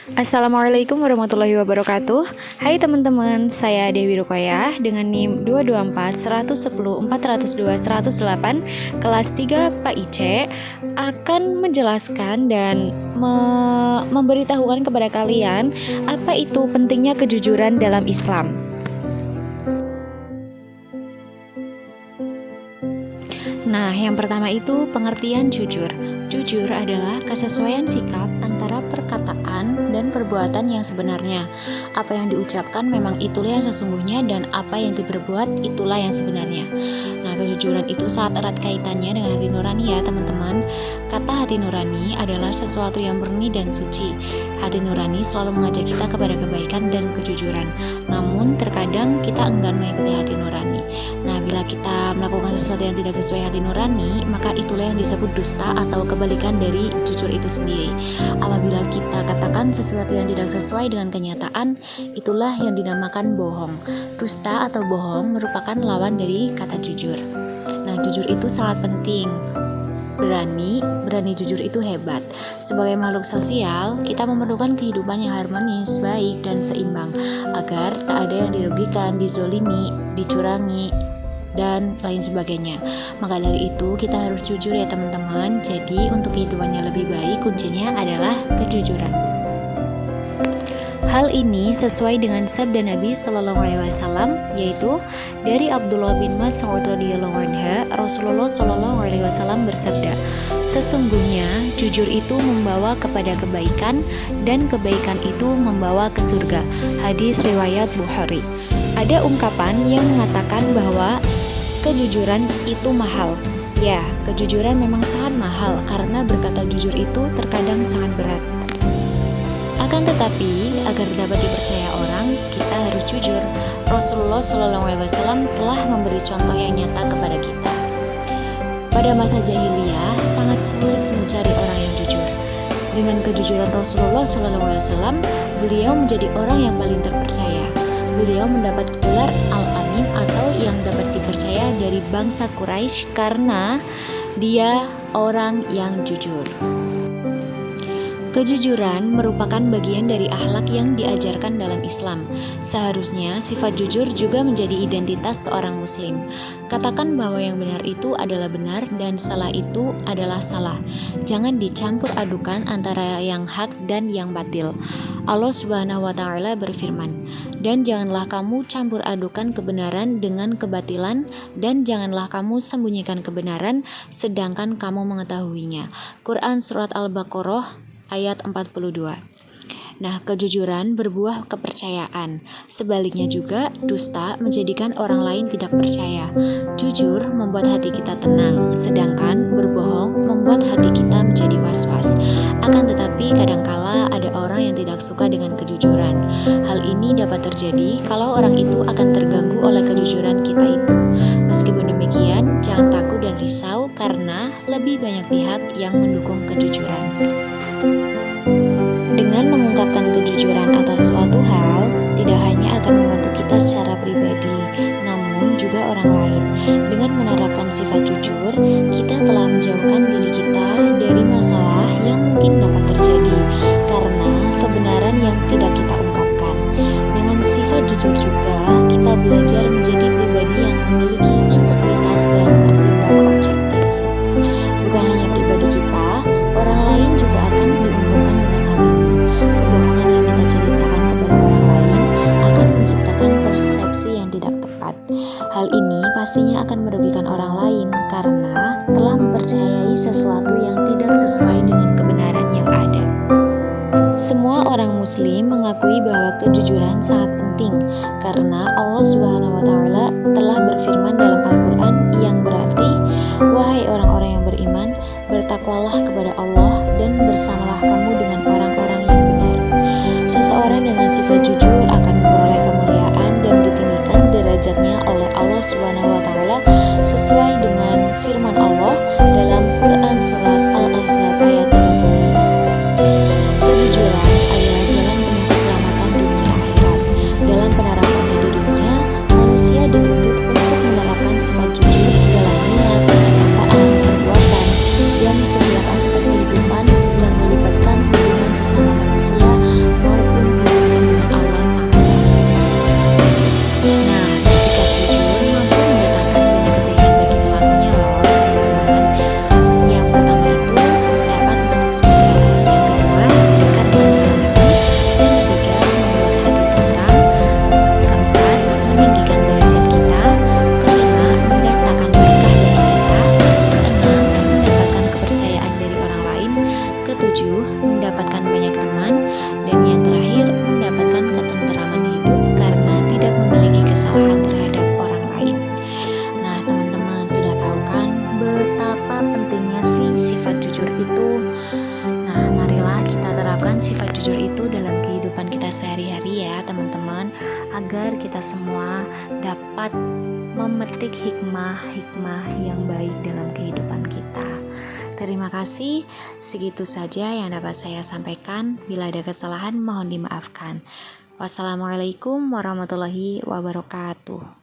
Assalamualaikum warahmatullahi wabarakatuh. Hai teman-teman, saya Dewi Rukoyah dengan NIM 224 110 402 108 kelas 3 PAIC akan menjelaskan dan memberitahukan kepada kalian apa itu pentingnya kejujuran dalam Islam. Nah, yang pertama itu pengertian jujur. Jujur adalah kesesuaian sikap antara perkataan dan perbuatan yang sebenarnya. Apa yang diucapkan memang itulah yang sesungguhnya dan apa yang diperbuat itulah yang sebenarnya. Nah, kejujuran itu sangat erat kaitannya dengan hati nurani ya teman-teman. Kata hati nurani adalah sesuatu yang murni dan suci. Hati nurani selalu mengajak kita kepada kebaikan dan kejujuran. Namun terkadang kita enggan mengikuti hati nurani. Nah, bila kita melakukan sesuatu yang tidak sesuai hati nurani, maka itulah yang disebut dusta atau kebalikan dari jujur itu sendiri. Apabila kita katakan sesuatu yang tidak sesuai dengan kenyataan, itulah yang dinamakan bohong. Dusta atau bohong merupakan lawan dari kata jujur. Nah, jujur itu sangat penting. Berani jujur itu hebat. Sebagai makhluk sosial, kita memerlukan kehidupan yang harmonis, baik, dan seimbang agar tak ada yang dirugikan, dizolimi, dicurangi, dan lain sebagainya. Maka dari itu kita harus jujur ya teman-teman. Jadi untuk kehidupannya lebih baik, kuncinya adalah kejujuran. Hal ini sesuai dengan sabda Nabi Shallallahu Alaihi Wasallam, yaitu dari Abdullah bin Mas'ud radhiyallahu anhu, Rasulullah Shallallahu Alaihi Wasallam bersabda, sesungguhnya jujur itu membawa kepada kebaikan dan kebaikan itu membawa ke surga. Hadis riwayat Bukhari. Ada ungkapan yang mengatakan bahwa kejujuran itu mahal. Ya, kejujuran memang sangat mahal karena berkata jujur itu terkadang sangat berat. Akan tetapi, agar dapat dipercaya orang, kita harus jujur. Rasulullah SAW telah memberi contoh yang nyata kepada kita. Pada masa jahiliyah, sangat sulit mencari orang yang jujur. Dengan kejujuran Rasulullah SAW, beliau menjadi orang yang paling terpercaya. Beliau mendapat gelar Al-Amin atau yang dapat dipercaya dari bangsa Quraisy karena dia orang yang jujur. Kejujuran merupakan bagian dari akhlak yang diajarkan dalam Islam. Seharusnya sifat jujur juga menjadi identitas seorang muslim. Katakan bahwa yang benar itu adalah benar dan salah itu adalah salah. Jangan dicampur adukan antara yang hak dan yang batil. Allah Subhanahu wa taala berfirman, "Dan janganlah kamu campur adukan kebenaran dengan kebatilan dan janganlah kamu sembunyikan kebenaran sedangkan kamu mengetahuinya." Quran surat Al-Baqarah ayat 42. Nah, kejujuran berbuah kepercayaan. Sebaliknya juga, dusta menjadikan orang lain tidak percaya. Jujur membuat hati kita tenang, sedangkan berbohong membuat hati kita menjadi was-was. Akan tetapi, kadangkala ada orang yang tidak suka dengan kejujuran. Hal ini dapat terjadi kalau orang itu akan terganggu oleh kejujuran kita itu. Meskipun demikian, jangan takut dan risau karena lebih banyak pihak yang mendukung kejujuran. Dengan mengungkapkan kejujuran atas suatu hal, tidak hanya akan membantu kita secara pribadi, namun juga orang lain. Dengan menerapkan sifat jujur, kita telah menjauhkan diri kita dari masalah yang mungkin dapat terjadi karena kebenaran yang tidak kita ungkapkan. Dengan sifat jujur juga, kita belajar menjadi pribadi yang memiliki integritas dan bertindak objektif. Bukan hanya pribadi kita, orang lain juga akan diuntungkan dengan hal ini. Kebohongan yang kita ceritakan kepada orang lain akan menciptakan persepsi yang tidak tepat. Hal ini pastinya akan merugikan orang lain karena telah mempercayai sesuatu yang tidak sesuai dengan kebenaran yang ada. Semua orang muslim mengakui bahwa kejujuran sangat penting karena Allah Subhanahu wa taala telah berfirman dalam Al-Qur'an yang berarti, "Wahai orang-orang yang beriman, bertakwalah kepada Allah dan bersamalah kamu dengan orang-orang yang benar." Seseorang dengan sifat jujur akan memperoleh kemuliaan dan ditinggikan derajatnya oleh Allah Subhanahu wa taala sesuai dengan firman Allah dalam Quran surat Al-Ahzab ayat 30. Kejujuran adalah jalan menuju keselamatan dunia akhirat. Dalam penerapannya di dunia, manusia dituntut untuk menerapkan sifat jujur dalam niat, perkataan, perbuatan, dan setiap aspek kehidupan yang melibatkan hubungan sesama manusia jujur itu dalam kehidupan kita sehari-hari ya teman-teman, agar kita semua dapat memetik hikmah-hikmah yang baik dalam kehidupan kita. Terima kasih, segitu saja yang dapat saya sampaikan. Bila ada kesalahan mohon dimaafkan. Wassalamualaikum warahmatullahi wabarakatuh.